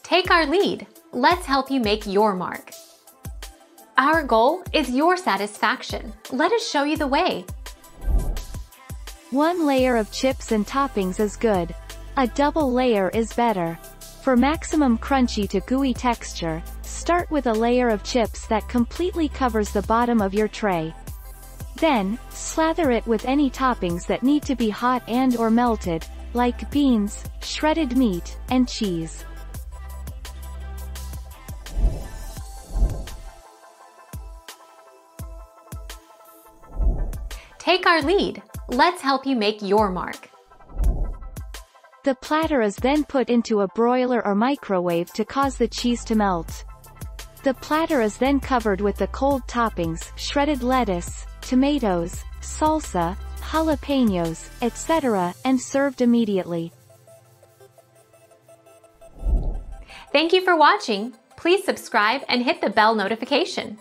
Take our lead. Let's help you make your mark. Our goal is your satisfaction. Let us show you the way. 1 layer of chips and toppings is good. A double layer is better. For maximum crunchy to gooey texture, start with a layer of chips that completely covers the bottom of your tray. Then, slather it with any toppings that need to be hot and/or melted, like beans, shredded meat, and cheese. Take our lead. Let's help you make your mark. The platter is then put into a broiler or microwave to cause the cheese to melt. The platter is then covered with the cold toppings, shredded lettuce, tomatoes, salsa, jalapenos, etc., and served immediately. Thank you for watching. Please subscribe and hit the bell notification.